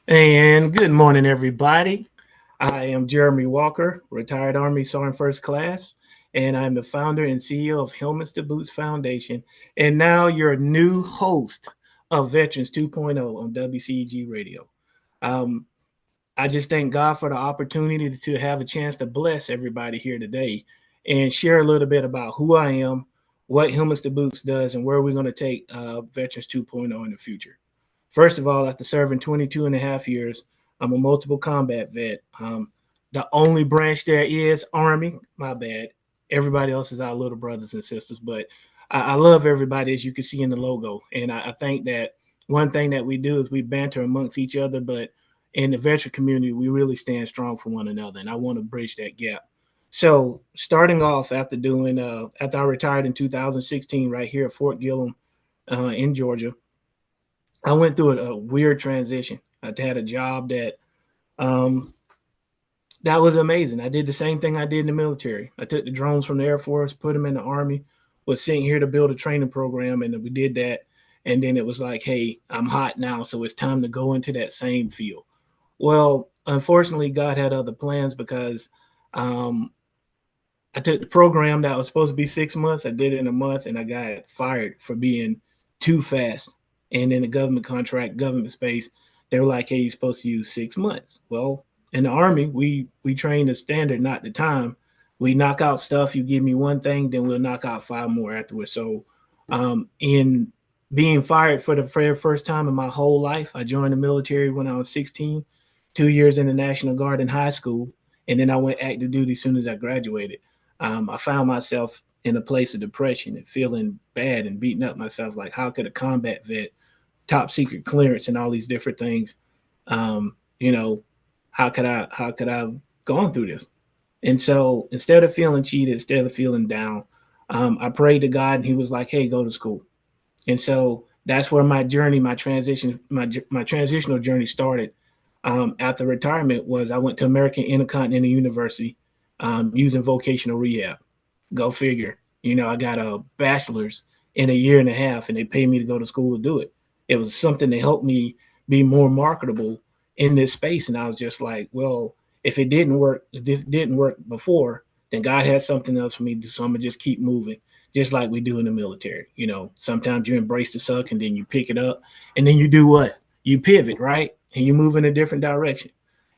And good morning, everybody. I am Jeremy Walker, retired Army Sergeant First Class, and I'm the founder and CEO of Helmets to Boots Foundation, and now your new host of Veterans 2.0 on WCEG Radio. Um, I just thank God for the opportunity to have a chance to bless everybody here today and share a little bit about who I am, what Helmets to Boots does, and where we're going to take Veterans 2.0 in the future. First of all, after serving 22 and a half years, I'm a multiple combat vet. The only branch there is Army. My bad. Everybody else is our little brothers and sisters, but I love everybody, as you can see in the logo. And I think that one thing that we do is we banter amongst each other, but in the veteran community, we really stand strong for one another. And I want to bridge that gap. So starting off after I retired in 2016, right here at Fort Gillem in Georgia, I went through a weird transition. I had a job um, that was amazing. I did the same thing I did in the military. I took the drones from the Air Force, put them in the Army, was sent here to build a training program, and we did that. And then it was like, hey, I'm hot now, so it's time to go into that same field. Well, unfortunately, God had other plans because um, I took the program that was supposed to be 6 months. I did it in a month, and I got fired for being too fast. And in the government contract, government space, they were like, "Hey, you're supposed to use 6 months." Well, in the Army, we train the standard, not the time. We knock out stuff. You give me one thing, then we'll knock out five more afterwards. So, in being fired for the very first time in my whole life, I joined the military when I was 16, 2 years in the National Guard in high school, and then I went active duty as soon as I graduated. I found myself in a place of depression and feeling bad and beating up myself. Like, how could a combat vet, top secret clearance, and all these different things? Um, you know, how could I have gone through this? And so instead of feeling cheated, instead of feeling down, I prayed to God, and He was like, "Hey, go to school." And so that's where my journey, my transitional journey started. After retirement, was I went to American Intercontinental University using vocational rehab. Go figure. I got a bachelor's in a year and a half, and they paid me to go to school to do it. It was something that helped me be more marketable in this space. And I was just like, well, if this didn't work before, then God had something else for me to do. So I'm gonna just keep moving, just like we do in the military. Sometimes you embrace the suck and then you pick it up, and then you do what? You pivot, right? And you move in a different direction.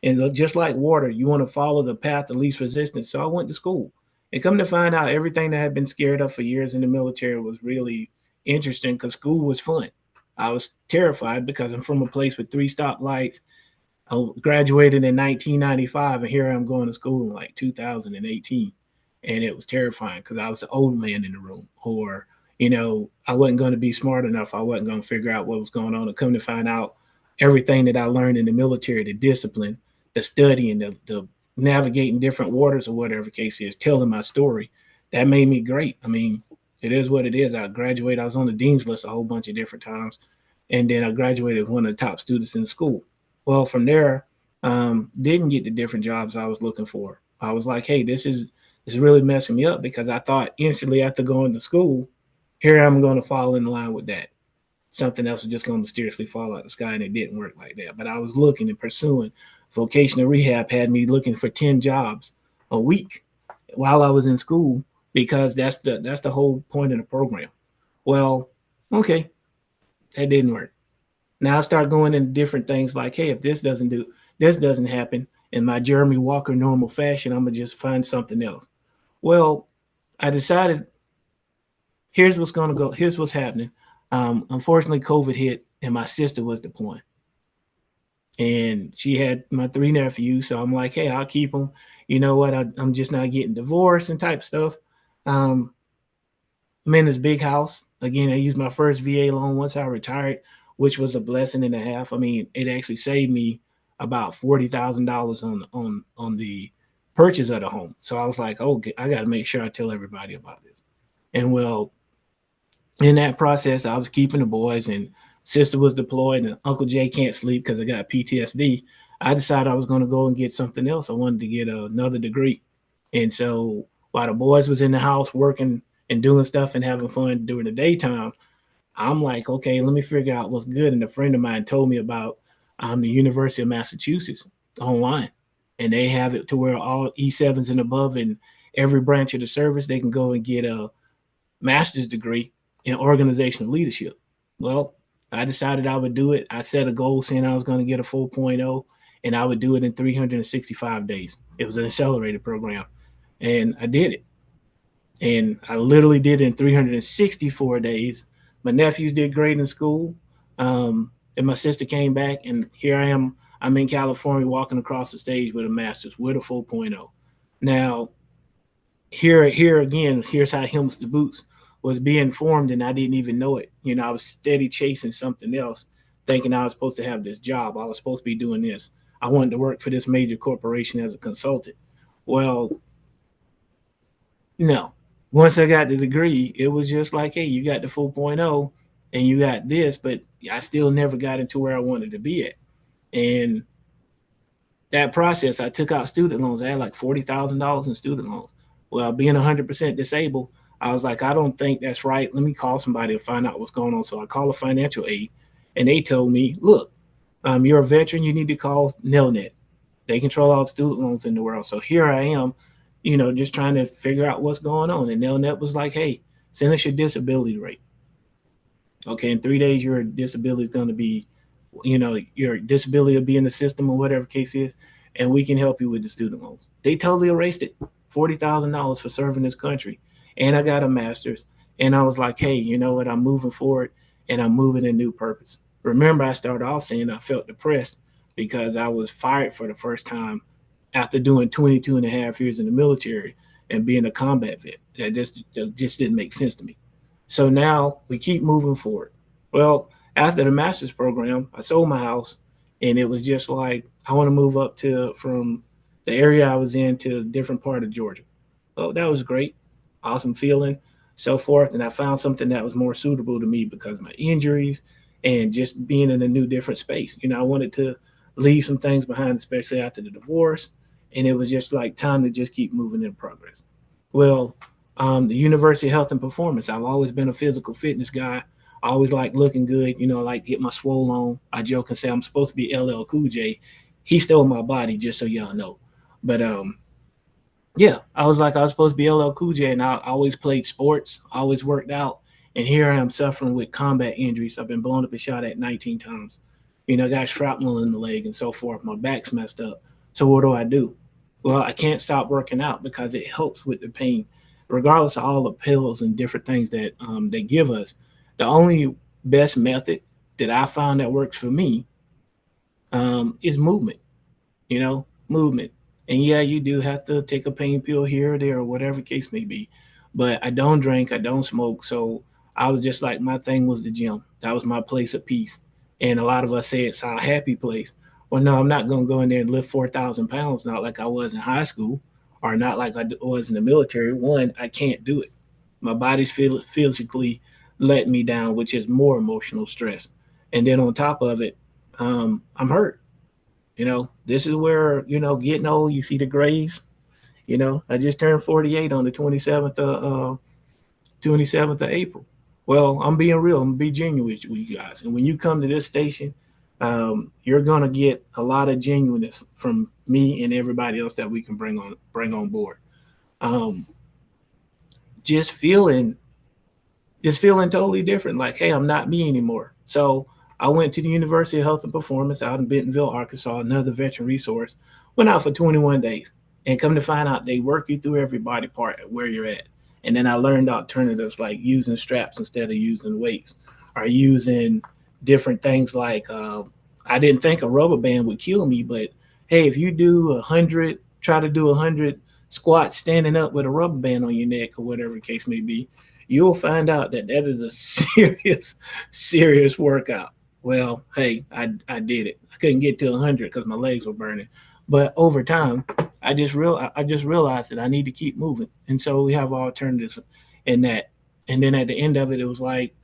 And just like water, you want to follow the path of least resistance. So I went to school. And come to find out, everything that I had been scared of for years in the military was really interesting because school was fun. I was terrified because I'm from a place with three stoplights. I graduated in 1995, and here I'm going to school in like 2018. And it was terrifying because I was the old man in the room, or, I wasn't going to be smart enough. I wasn't going to figure out what was going on. And come to find out, everything that I learned in the military, the discipline, the studying, the navigating different waters, or whatever the case is, telling my story, that made me great. I mean, it is what it is. I graduated. I was on the dean's list a whole bunch of different times, and then I graduated as one of the top students in school. Well, from there, didn't get the different jobs I was looking for. I was like, hey, this is really messing me up because I thought instantly after going to school, here I'm going to fall in line with that. Something else was just going to mysteriously fall out of the sky, and it didn't work like that. But I was looking and pursuing. Vocational rehab had me looking for 10 jobs a week while I was in school because that's the whole point of the program. Well, okay, that didn't work. Now I start going into different things like, hey, if this doesn't happen in my Jeremy Walker normal fashion, I'm gonna just find something else. Well, I decided here's what's gonna go. Here's what's happening. Unfortunately, COVID hit, and my sister was deploying, and she had my three nephews. So I'm like, hey, I'll keep them. You know what? I'm just not getting divorced and type stuff. Um, I'm in this big house. Again, I used my first VA loan once I retired, which was a blessing and a half. I mean, it actually saved me about $40,000 on the purchase of the home. So I was like, okay, I got to make sure I tell everybody about this. And well, in that process, I was keeping the boys, and sister was deployed, and Uncle Jay can't sleep because I got PTSD. I decided I was going to go and get something else. I wanted to get another degree, and so while the boys was in the house working and doing stuff and having fun during the daytime, I'm like, okay, let me figure out what's good. And a friend of mine told me about the University of Massachusetts online, and they have it to where all E7s and above in every branch of the service, they can go and get a master's degree in organizational leadership. Well, I decided I would do it. I set a goal saying I was going to get a 4.0, and I would do it in 365 days. It was an accelerated program, and I did it. And I literally did it in 364 days. My nephews did great in school. And my sister came back, and here I am. I'm in California walking across the stage with a master's, with a 4.0. Now, here again, here's how Helms the Boots was being formed, and I didn't even know it. I was steady chasing something else, thinking I was supposed to have this job. I was supposed to be doing this. I wanted to work for this major corporation as a consultant. Well, no. Once I got the degree, it was just like, hey, you got the 4.0 and you got this, but I still never got into where I wanted to be at. And that process, I took out student loans. I had like $40,000 in student loans. Well, being 100% disabled, I was like, I don't think that's right. Let me call somebody to find out what's going on. So I called a financial aid, and they told me, look, you're a veteran. You need to call Nelnet. They control all the student loans in the world. So here I am, just trying to figure out what's going on. And Nelnet was like, hey, send us your disability rate. Okay, in 3 days, your disability is going to be, your disability will be in the system or whatever case is, and we can help you with the student loans. They totally erased it. $40,000 for serving this country. And I got a master's. And I was like, hey, you know what? I'm moving forward, and I'm moving in new purpose. Remember, I started off saying I felt depressed because I was fired for the first time after doing 22 and a half years in the military and being a combat vet. That just didn't make sense to me. So now we keep moving forward. Well, after the master's program, I sold my house, and it was just like, I want to move up from the area I was in to a different part of Georgia. Oh, that was great. Awesome feeling, so forth. And I found something that was more suitable to me because of my injuries and just being in a new, different space. I wanted to leave some things behind, especially after the divorce. And it was just like time to just keep moving in progress. Well, the University of Health and Performance, I've always been a physical fitness guy. I always like looking good, I like get my swole on. I joke and say I'm supposed to be LL Cool J. He stole my body, just so y'all know. But yeah, I was like, I was supposed to be LL Cool J, and I always played sports, always worked out, and here I am suffering with combat injuries. I've been blown up and shot at 19 times. I got shrapnel in the leg and so forth. My back's messed up. So what do? Well, I can't stop working out because it helps with the pain, regardless of all the pills and different things that they give us. The only best method that I found that works for me is movement. Movement. And yeah, you do have to take a pain pill here or there or whatever case may be. But I don't drink, I don't smoke. So I was just like, my thing was the gym. That was my place of peace. And a lot of us say it's our happy place. Well, no, I'm not going to go in there and lift 4,000 pounds, not like I was in high school or not like I was in the military. One, I can't do it. My body's physically letting me down, which is more emotional stress. And then on top of it, I'm hurt. This is where, getting old, you see the grays. I just turned 48 on the 27th of April. Well, I'm being real. I'm gonna be genuine with you guys. And when you come to this station, you're gonna get a lot of genuineness from me and everybody else that we can bring on board. Um, just feeling totally different. Like, hey, I'm not me anymore. So I went to the University of Health and Performance out in Bentonville, Arkansas, another veteran resource. Went out for 21 days, and come to find out they work you through every body part at where you're at. And then I learned alternatives like using straps instead of using weights, or using different things like I didn't think a rubber band would kill me, but hey, if you do 100, try to do 100 squats standing up with a rubber band on your neck or whatever the case may be, you'll find out that that is a serious workout. Well, hey, I did it. I couldn't get to 100 because my legs were burning. But over time, I just realized that I need to keep moving. And so we have alternatives in that. And then at the end of it, it was like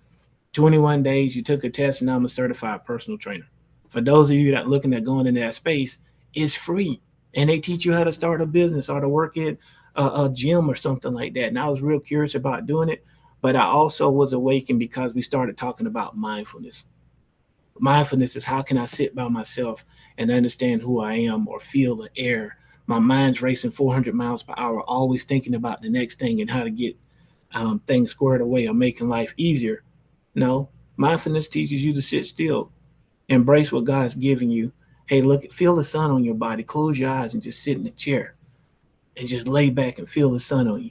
21 days, you took a test, and I'm a certified personal trainer. For those of you that are looking at going into that space, it's free. And they teach you how to start a business or to work at a gym or something like that. And I was real curious about doing it. But I also was awakened because we started talking about mindfulness. Mindfulness is how can I sit by myself and understand who I am or feel the air. My mind's racing 400 miles per hour, always thinking about the next thing and how to get things squared away or making life easier. No, mindfulness teaches you to sit still, embrace what God's giving you. Hey, look, feel the sun on your body. Close your eyes and just sit in the chair and just lay back and feel the sun on you.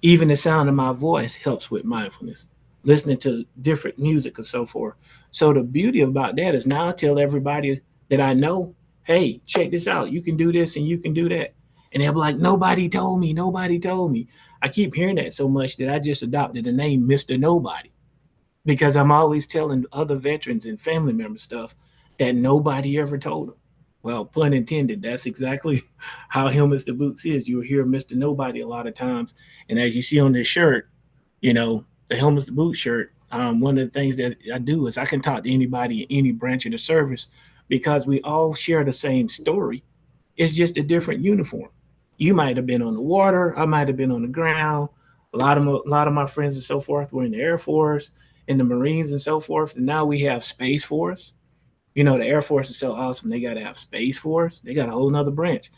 Even the sound of my voice helps with mindfulness, listening to different music and so forth. So the beauty about that is now I tell everybody that I know, hey, check this out. You can do this and you can do that. And they'll be like, nobody told me, nobody told me. I keep hearing that so much that I just adopted the name Mr. Nobody because I'm always telling other veterans and family members stuff that nobody ever told them. Well, pun intended, that's exactly how Helmets to Boots is. You'll hear Mr. Nobody a lot of times. And as you see on this shirt, the Helmets to Boots shirt, one of the things that I do is I can talk to anybody in any branch of the service because we all share the same story. It's just a different uniform. You might have been on the water. I might have been on the ground. A lot of my friends and so forth were in the Air Force, in the Marines and so forth. And now we have Space Force. The Air Force is so awesome. They got to have Space Force. They got a whole nother branch.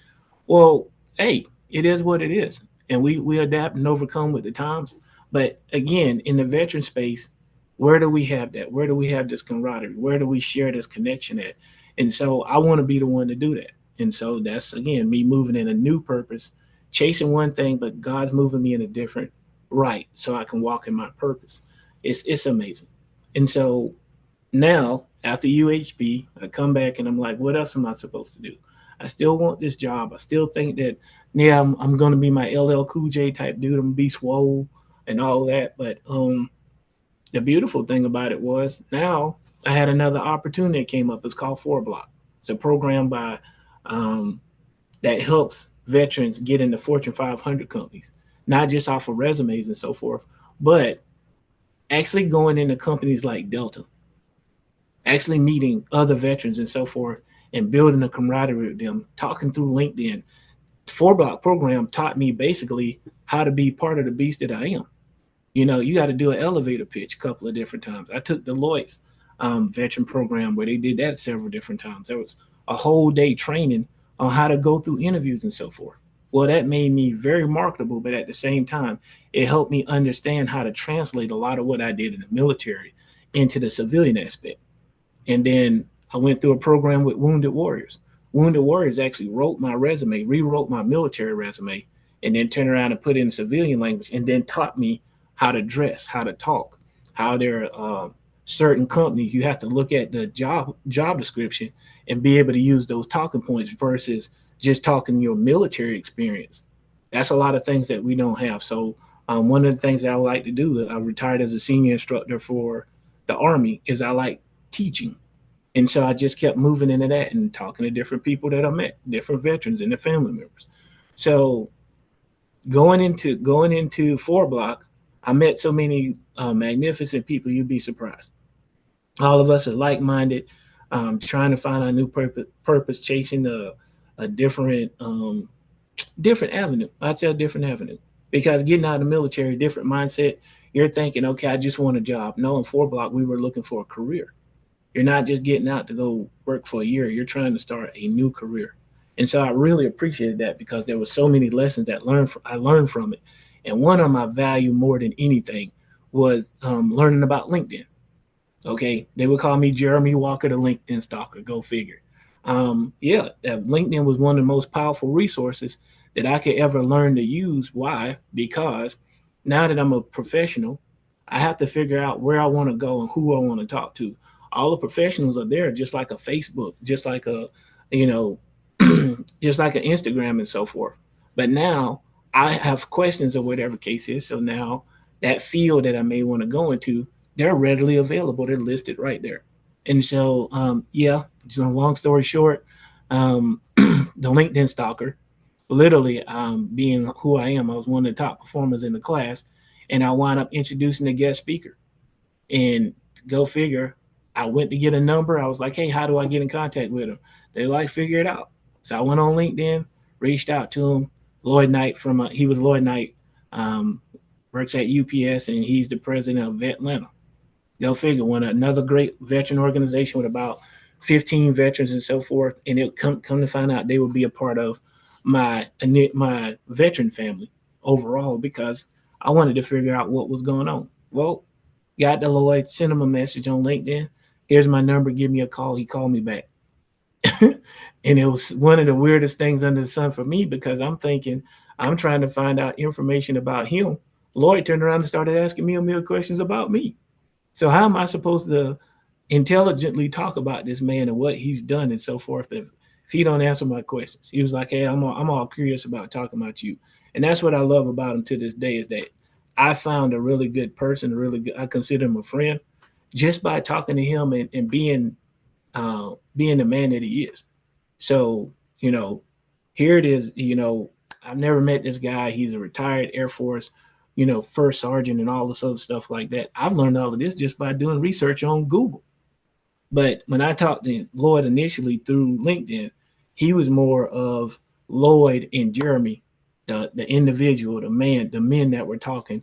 Well, hey, it is what it is. And we adapt and overcome with the times. But again, in the veteran space, where do we have that? Where do we have this camaraderie? Where do we share this connection at? And so I want to be the one to do that. And so that's, again, me moving in a new purpose, chasing one thing, but God's moving me in a different right so I can walk in my purpose. It's amazing. And so now, after UHB, I come back and I'm like, what else am I supposed to do? I still want this job. I still think that, yeah, I'm going to be my LL Cool J type dude. I'm going to be swole and all that. But the beautiful thing about it was now I had another opportunity that came up. It's called 4Block. It's a program um, that helps veterans get into Fortune 500 companies, not just off of resumes and so forth, but actually going into companies like Delta, actually meeting other veterans and so forth and building a camaraderie with them, talking through LinkedIn. 4Block program taught me basically how to be part of the beast that I am. You got to do an elevator pitch a couple of different times. I took Deloitte's veteran program where they did that several different times. There was a whole day training on how to go through interviews and so forth. Well, that made me very marketable, but at the same time, it helped me understand how to translate a lot of what I did in the military into the civilian aspect. And then I went through a program with Wounded Warriors. Wounded Warriors actually wrote my resume, rewrote my military resume, and then turned around and put it in civilian language, and then taught me how to dress, how to talk, how there are certain companies you have to look at the job description and be able to use those talking points versus just talking your military experience. That's a lot of things that we don't have. So one of the things that I like to do, I retired as a senior instructor for the Army, is I like teaching. And so I just kept moving into that and talking to different people that I met, different veterans and their family members. So going into 4Block, I met so many magnificent people, you'd be surprised. All of us are like-minded, trying to find our new purpose, chasing a different avenue. I'd say a different avenue because getting out of the military, different mindset. You're thinking, okay, I just want a job. No, in 4Block, we were looking for a career. You're not just getting out to go work for a year. You're trying to start a new career. And so I really appreciated that because there were so many lessons that I learned from it. And one of my value more than anything was learning about LinkedIn. Okay, they would call me Jeremy Walker, the LinkedIn stalker. Go figure. Yeah, LinkedIn was one of the most powerful resources that I could ever learn to use. Why? Because now that I'm a professional, I have to figure out where I want to go and who I want to talk to. All the professionals are there, just like a Facebook, just like you know, just like an Instagram and so forth. But now I have questions or whatever case is. So now that field that I may want to go into, they're readily available. They're listed right there. And so, yeah, just a long story short, the LinkedIn stalker, literally being who I am, I was one of the top performers in the class, and I wound up introducing the guest speaker. And go figure, I went to get a number. I was like, hey, how do I get in contact with him? They like, figure it out. So I went on LinkedIn, reached out to him. Lloyd Knight he was Lloyd Knight, um, works at UPS, and he's the president of Vetlanta. Go figure. Another great veteran organization with about 15 veterans and so forth, and it come to find out they would be a part of my veteran family overall because I wanted to figure out what was going on. Well, got the Lloyd, sent him a message on LinkedIn. Here's my number. Give me a call. He called me back. And it was one of the weirdest things under the sun for me because I'm thinking I'm trying to find out information about him. Lloyd turned around and started asking me a million questions about me. So how am I supposed to intelligently talk about this man and what he's done and so forth if he don't answer my questions? He was like, "Hey, I'm all curious about talking about you," and that's what I love about him to this day is that I found a really good person, a really good. I consider him a friend just by talking to him and being the man that he is. So here it is. I've never met this guy. He's a retired Air Force, first sergeant and all this other stuff like that. I've learned all of this just by doing research on Google. But when I talked to Lloyd initially through LinkedIn, he was more of Lloyd and Jeremy, the individual, the men that were talking.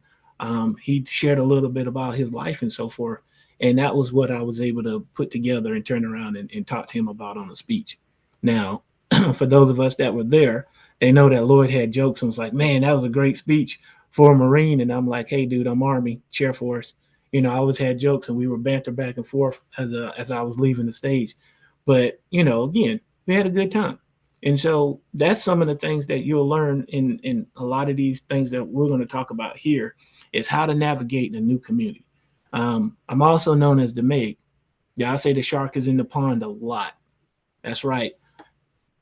He shared a little bit about his life and so forth. And that was what I was able to put together and turn around and talk to him about on a speech. Now, for those of us that were there, they know that Lloyd had jokes and was like, "Man, that was a great speech for a Marine." And I'm like, "Hey, dude, I'm Army, chair force." I always had jokes and we were banter back and forth as I was leaving the stage. But, again, we had a good time. And so that's some of the things that you'll learn in a lot of these things that we're going to talk about here is how to navigate in a new community. I'm also known as the Meg. Yeah, I say the shark is in the pond a lot. That's right.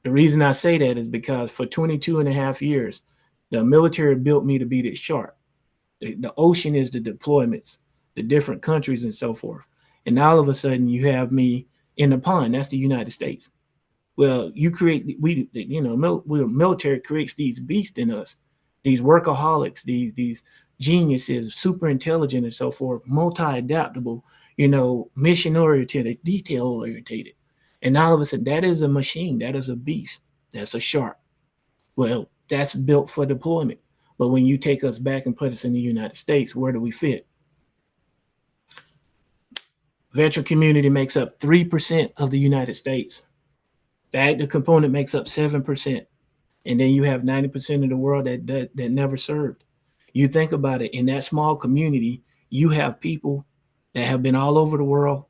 The reason I say that is because for 22 and a half years, the military built me to be this shark. The ocean is the deployments, the different countries and so forth. And all of a sudden you have me in the pond. That's the United States. Well, we're military creates these beasts in us, these workaholics, these geniuses, super intelligent and so forth, multi-adaptable, mission oriented, detail orientated. And all of a sudden that is a machine, that is a beast, that's a shark. Well, that's built for deployment. But when you take us back and put us in the United States, where do we fit? Veteran community makes up 3% of the United States. The active component makes up 7%. And then you have 90% of the world that never served. You think about it, in that small community, you have people that have been all over the world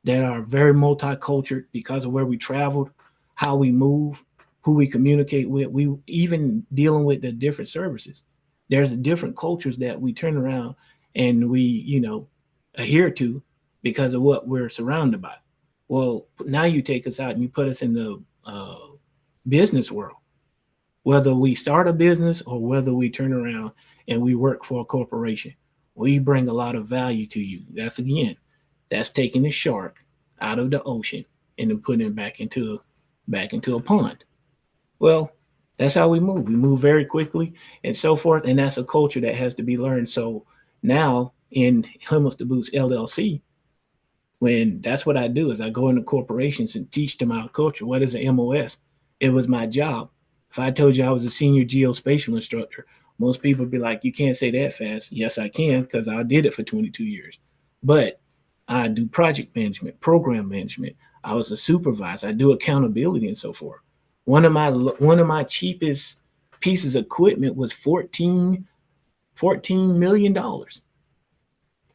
that are very multicultural because of where we traveled, how we move, who we communicate with. We even dealing with the different services. There's different cultures that we turn around and we, adhere to because of what we're surrounded by. Well, now you take us out and you put us in the business world. Whether we start a business or whether we turn around and we work for a corporation, we bring a lot of value to you. That's taking the shark out of the ocean and then putting it back into a pond. Well, that's how we move. We move very quickly and so forth, and that's a culture that has to be learned. So now in Helmets to Boots LLC, when that's what I do is I go into corporations and teach them our culture. What is an MOS? It was my job. If I told you I was a senior geospatial instructor, most people would be like, "You can't say that fast." Yes, I can because I did it for 22 years. But I do project management, program management. I was a supervisor. I do accountability and so forth. One of my cheapest pieces of equipment was $14 million,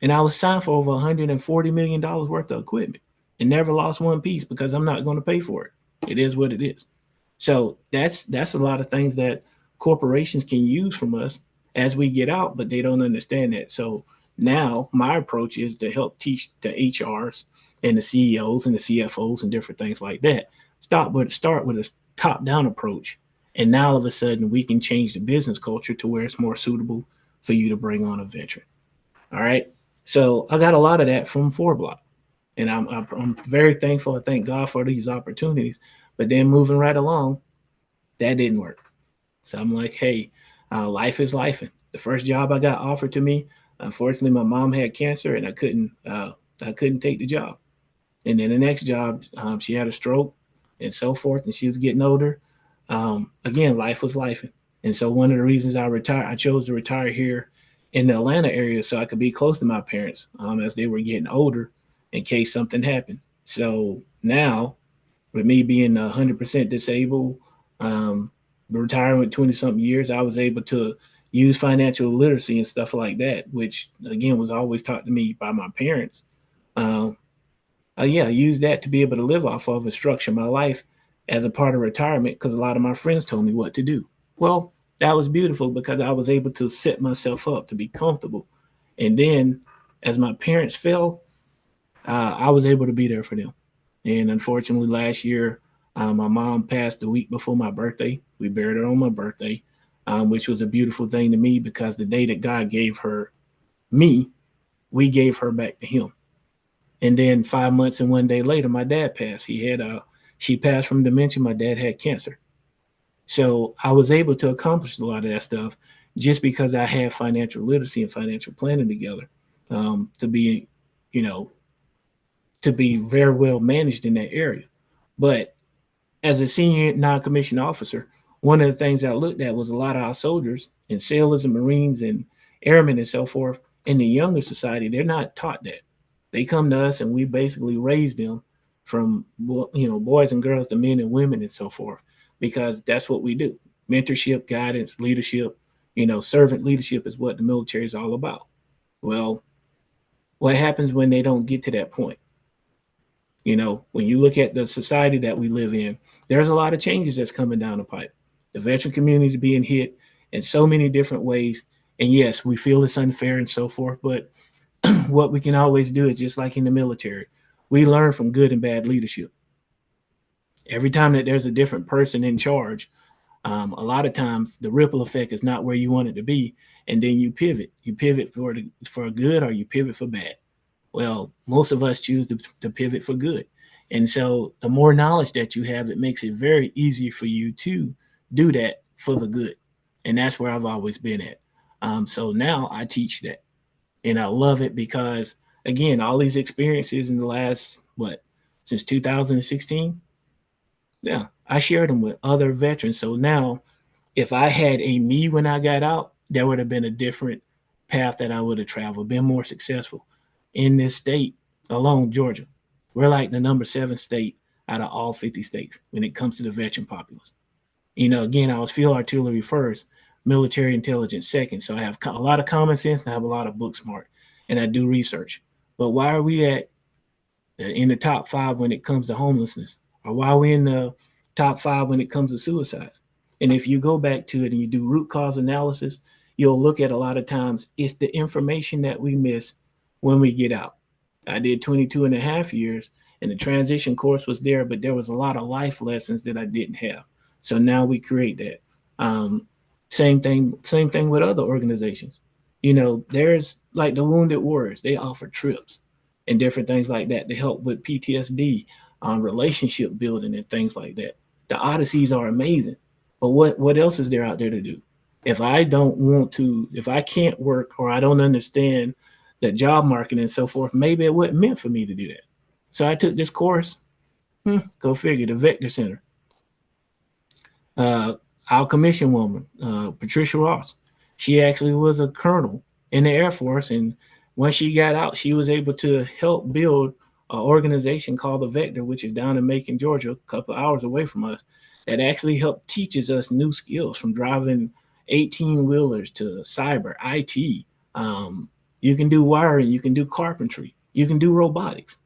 and I was signed for over $140 million worth of equipment, and never lost one piece because I'm not going to pay for it. It is what it is. So that's a lot of things that corporations can use from us as we get out, but they don't understand that. So now my approach is to help teach the HRs and the CEOs and the CFOs and different things like that. Start with a top down approach, and now all of a sudden we can change the business culture to where it's more suitable for you to bring on a veteran. All right. So I got a lot of that from Four Block, and I'm very thankful. I thank God for these opportunities. But then moving right along, that didn't work. So I'm like, hey, life is life. The first job I got offered to me, unfortunately, my mom had cancer, and I couldn't take the job. And then the next job, she had a stroke, and so forth, and she was getting older. Again, life was life. And so one of the reasons I chose to retire here in the Atlanta area so I could be close to my parents as they were getting older in case something happened. So now, with me being 100% disabled, um, retiring with 20 something years, I was able to use financial literacy and stuff like that, which again was always taught to me by my parents. Um, yeah, I used that to be able to live off of and structure my life as a part of retirement because a lot of my friends told me what to do. Well, that was beautiful because I was able to set myself up to be comfortable. And then as my parents fell, I was able to be there for them. And unfortunately, last year, my mom passed the week before my birthday. We buried her on my birthday, which was a beautiful thing to me because the day that God gave her me, we gave her back to Him. And then 5 months and 1 day later, my dad passed. She passed from dementia. My dad had cancer. So I was able to accomplish a lot of that stuff just because I had financial literacy and financial planning together to be, you know, to be very well managed in that area. But as a senior non-commissioned officer, one of the things I looked at was a lot of our soldiers and sailors and Marines and airmen and so forth in the younger society, they're not taught that. They come to us and we basically raise them from boys and girls to men and women and so forth because that's what we do. Mentorship, guidance, leadership, servant leadership is what the military is all about. Well, what happens when they don't get to that point? When you look at the society that we live in, there's a lot of changes that's coming down the pipe. The veteran community is being hit in so many different ways. And yes, we feel it's unfair and so forth. But what we can always do is just like in the military, we learn from good and bad leadership. Every time that there's a different person in charge, a lot of times the ripple effect is not where you want it to be. And then you pivot. You pivot for good or you pivot for bad. Well, most of us choose to pivot for good. And so the more knowledge that you have, it makes it very easy for you to do that for the good. And that's where I've always been at. So now I teach that. And I love it because, again, all these experiences in the last, since 2016, yeah, I shared them with other veterans. So now if I had a me when I got out, there would have been a different path that I would have traveled, been more successful. In this state alone, Georgia, we're like the number 7 state out of all 50 states when it comes to the veteran populace. Again, I was field artillery first, military intelligence second. So I have a lot of common sense and I have a lot of book smart and I do research. But why are we in the top 5 when it comes to homelessness? Or why are we in the top 5 when it comes to suicides? And if you go back to it and you do root cause analysis, you'll look at a lot of times it's the information that we miss when we get out. I did 22 and a half years and the transition course was there, but there was a lot of life lessons that I didn't have. So now we create that. Same thing with other organizations. There's like the Wounded Warriors, they offer trips and different things like that to help with PTSD, relationship building and things like that. The Odysseys are amazing. But what else is there out there to do? If I can't work or I don't understand the job market and so forth, maybe it wasn't meant for me to do that. So I took this course. Go figure, the Vector Center. Our commission woman, Patricia Ross, she actually was a colonel in the Air Force. And when she got out, she was able to help build an organization called the Vector, which is down in Macon, Georgia, a couple of hours away from us, that actually helped teaches us new skills from driving 18-wheelers to cyber, IT. You can do wiring, you can do carpentry, you can do robotics.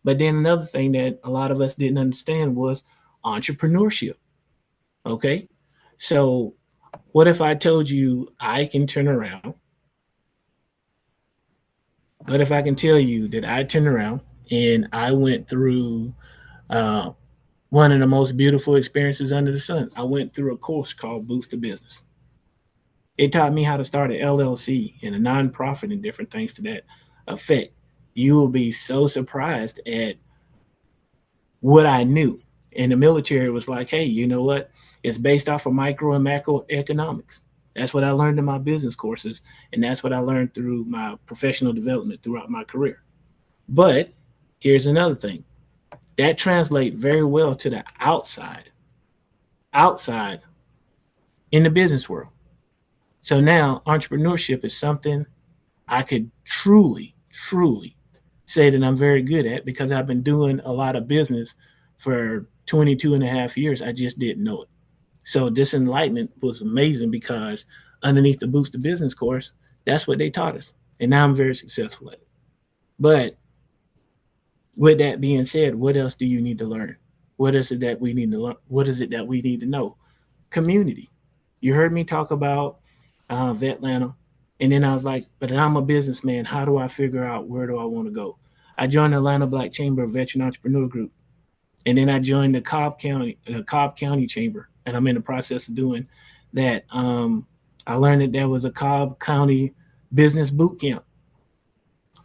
But then another thing that a lot of us didn't understand was entrepreneurship. Okay. So what if I told you I can turn around? What if I can tell you that I turned around and I went through one of the most beautiful experiences under the sun? I went through a course called Boost to Business. It taught me how to start an LLC and a nonprofit and different things to that effect. You will be so surprised at what I knew. And the military was like, hey, you know what? It's based off of micro and macro economics. That's what I learned in my business courses. And that's what I learned through my professional development throughout my career. But here's another thing that translates very well to the outside in the business world. So now entrepreneurship is something I could truly, truly say that I'm very good at, because I've been doing a lot of business for 22 and a half years. I just didn't know it. So this enlightenment was amazing, because underneath the Boost to Business course, that's what they taught us. And now I'm very successful at it. But with that being said, what else do you need to learn? What is it that we need to learn? What is it that we need to know? Community. You heard me talk about Vetlanta, and then I was like, but I'm a businessman. How do I figure out where do I want to go? I joined the Atlanta Black Chamber of Veteran Entrepreneur Group, and then I joined the Cobb County Chamber, and I'm in the process of doing that. I learned that there was a Cobb County Business Boot Camp.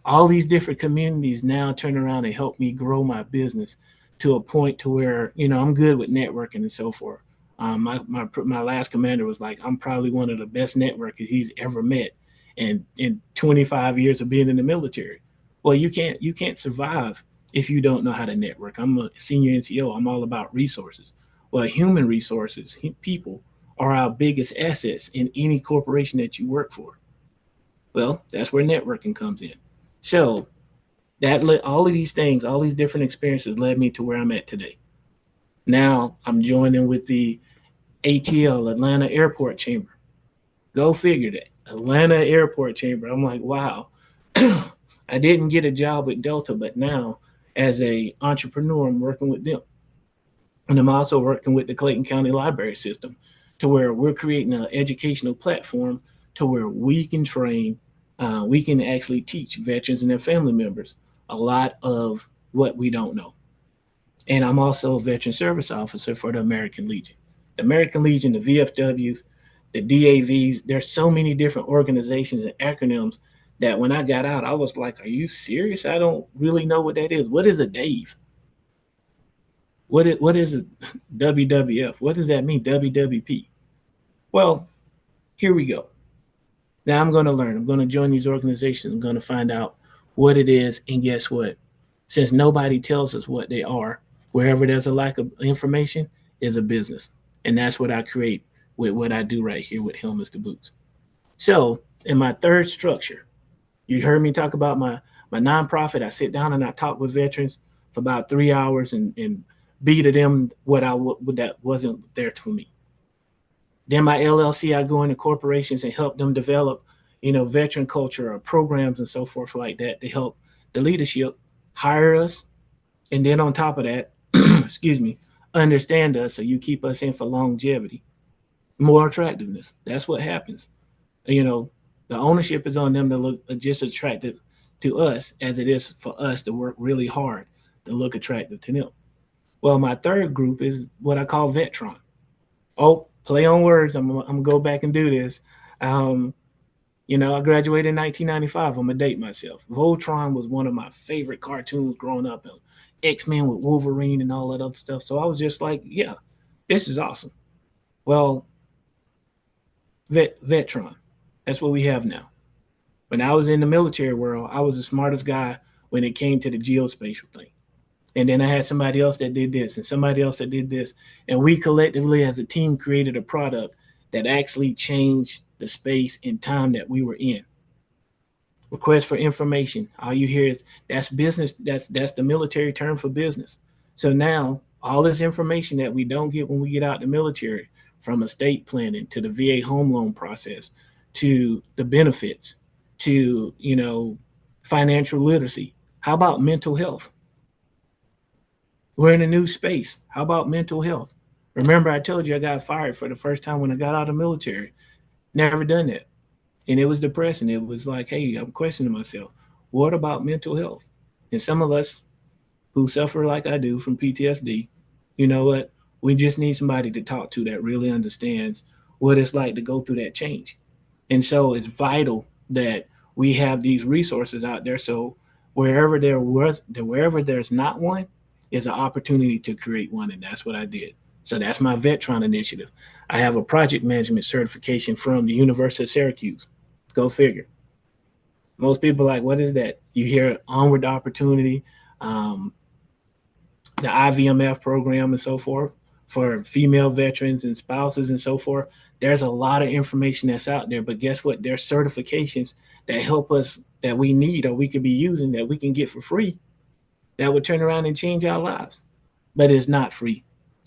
All these different communities now turn around and help me grow my business to a point to where, I'm good with networking and so forth. My last commander was like, I'm probably one of the best networkers he's ever met, and in 25 years of being in the military. Well, you can't survive if you don't know how to network. I'm a senior NCO. I'm all about resources. Well, human resources, people are our biggest assets in any corporation that you work for. Well, that's where networking comes in. So that all of these things, all these different experiences led me to where I'm at today. Now I'm joining with the ATL, Atlanta Airport Chamber. Go figure that. Atlanta Airport Chamber. I'm like, wow. I didn't get a job with Delta, but now as a entrepreneur, I'm working with them. And I'm also working with the Clayton County Library System, to where we're creating an educational platform to where we can train, we can actually teach veterans and their family members a lot of what we don't know. And I'm also a veteran service officer for the American Legion. The American Legion, the VFWs, the DAVs, there's so many different organizations and acronyms that when I got out, I was like, are you serious? I don't really know what that is. What is a DAVE? What is a WWF? What does that mean? WWP? Well, here we go. Now I'm going to learn. I'm going to join these organizations. I'm going to find out what it is. And guess what? Since nobody tells us what they are, wherever there's a lack of information is a business. And that's what I create with what I do right here with Helmets to Boots. So in my third structure, you heard me talk about my nonprofit. I sit down and I talk with veterans for about 3 hours and be to them what that wasn't there for me. Then my LLC, I go into corporations and help them develop, veteran culture or programs and so forth like that to help the leadership hire us. And then on top of that, excuse me, understand us so you keep us in for longevity, more attractiveness. That's what happens. The ownership is on them to look just attractive to us as it is for us to work really hard to look attractive to them. Well, my third group is what I call Vetron. Oh, play on words. I'm gonna go back and do this. I graduated in 1995. I'm gonna date myself. Voltron was one of my favorite cartoons growing up. X-Men with Wolverine and all that other stuff. So I was just like, yeah, this is awesome. Well, Vetron, that's what we have now. When I was in the military world, I was the smartest guy when it came to the geospatial thing. And then I had somebody else that did this and somebody else that did this. And we collectively as a team created a product that actually changed the space and time that we were in. Request for information. All you hear is that's business. That's the military term for business. So now all this information that we don't get when we get out the military, from estate planning to the VA home loan process, to the benefits, to, financial literacy. How about mental health? We're in a new space. How about mental health? Remember, I told you I got fired for the first time when I got out of the military. Never done that. And it was depressing. It was like, hey, I'm questioning myself. What about mental health? And some of us who suffer like I do from PTSD, you know what? We just need somebody to talk to that really understands what it's like to go through that change. And so it's vital that we have these resources out there. So wherever there's not one, is an opportunity to create one. And that's what I did. So that's my Vetron initiative. I have a project management certification from the University of Syracuse. Go figure. Most people are like, what is that? You hear Onward Opportunity, the IVMF program and so forth. for female veterans and spouses and so forth. There's a lot of information that's out there, but guess what? There's certifications that help us that we need or we could be using that we can get for free that would turn around and change our lives. But it's not free.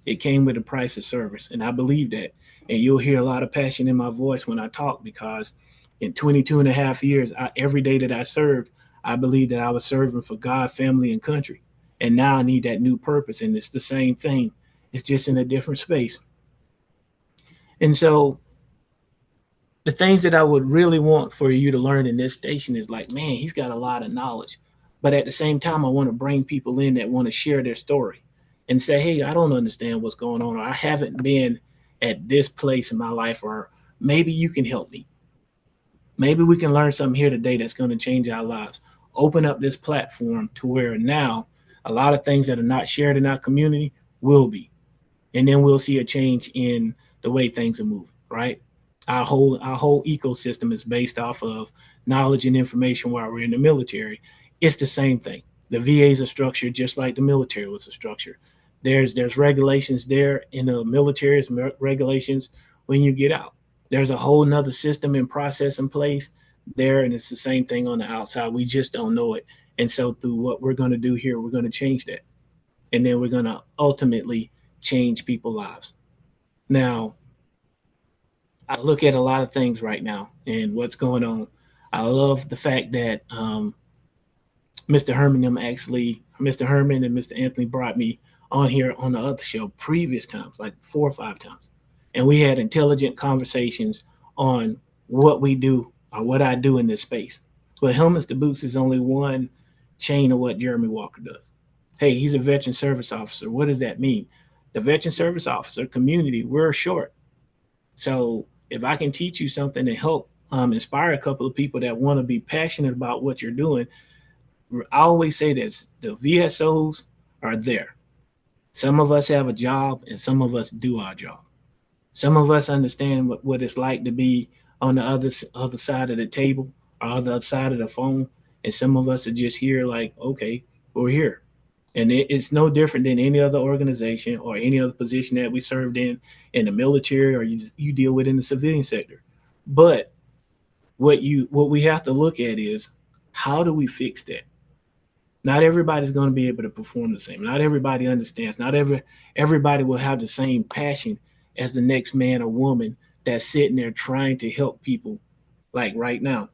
It came with a price of service. And I believe that. And you'll hear a lot of passion in my voice when I talk because in 22 and a half years, every day that I served, I believed that I was serving for God, family, and country. And now I need that new purpose. And it's the same thing. It's just in a different space. And so the things that I would really want for you to learn in this station is like, man, he's got a lot of knowledge. But at the same time, I want to bring people in that want to share their story and say, hey, I don't understand what's going on, or I haven't been at this place in my life, or maybe you can help me. Maybe we can learn something here today that's going to change our lives. Open up this platform to where now a lot of things that are not shared in our community will be. And then we'll see a change in the way things are moving, right? Our whole ecosystem is based off of knowledge and information while we're in the military. It's the same thing. The VAs are structured just like the military was a structure. There's regulations there in the military's regulations when you get out. There's a whole nother system and process in place there, and it's the same thing on the outside. We just don't know it. And so through what we're going to do here, we're going to change that. And then we're going to ultimately change people's lives. Now, I look at a lot of things right now and what's going on. I love the fact that Mr. Mr. Herman and Mr. Anthony brought me on here on the other show previous times, like 4 or 5 times. And we had intelligent conversations on what we do or what I do in this space. Well, Helmets to Boots is only one chain of what Jeremy Walker does. Hey, he's a veteran service officer. What does that mean? The veteran service officer community, we're short. So if I can teach you something to help inspire a couple of people that want to be passionate about what you're doing, I always say this, the VSOs are there. Some of us have a job and some of us do our job. Some of us understand what it's like to be on the other side of the table or other side of the phone. And some of us are just here like, okay, we're here. And it's no different than any other organization or any other position that we served in the military or you deal with in the civilian sector. But what we have to look at is how do we fix that? Not everybody's going to be able to perform the same. Not everybody understands. Not everybody will have the same passion as the next man or woman that's sitting there trying to help people. Like right now,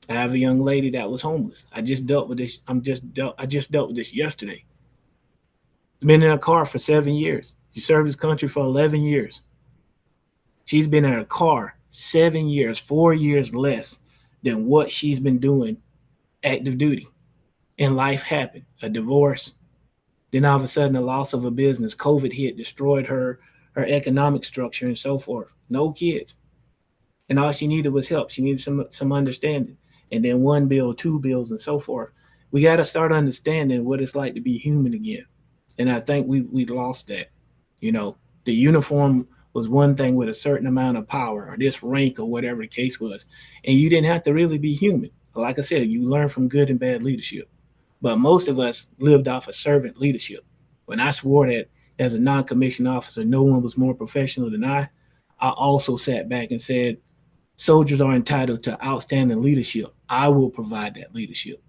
I have a young lady that was homeless. I just dealt with this. I just dealt with this yesterday. Been in a car for 7 years. She served this country for 11 years. She's been in a car 7 years, 4 years less than what she's been doing active duty. And life happened, a divorce. Then all of a sudden, the loss of a business, COVID hit, destroyed her economic structure and so forth. No kids. And all she needed was help. She needed some understanding. And then one bill, two bills, and so forth. We got to start understanding what it's like to be human again. And I think we lost that. You know, the uniform was one thing with a certain amount of power or this rank or whatever the case was. And you didn't have to really be human. Like I said, you learn from good and bad leadership. But most of us lived off of servant leadership. When I swore that as a non-commissioned officer, no one was more professional than I also sat back and said, soldiers are entitled to outstanding leadership. I will provide that leadership.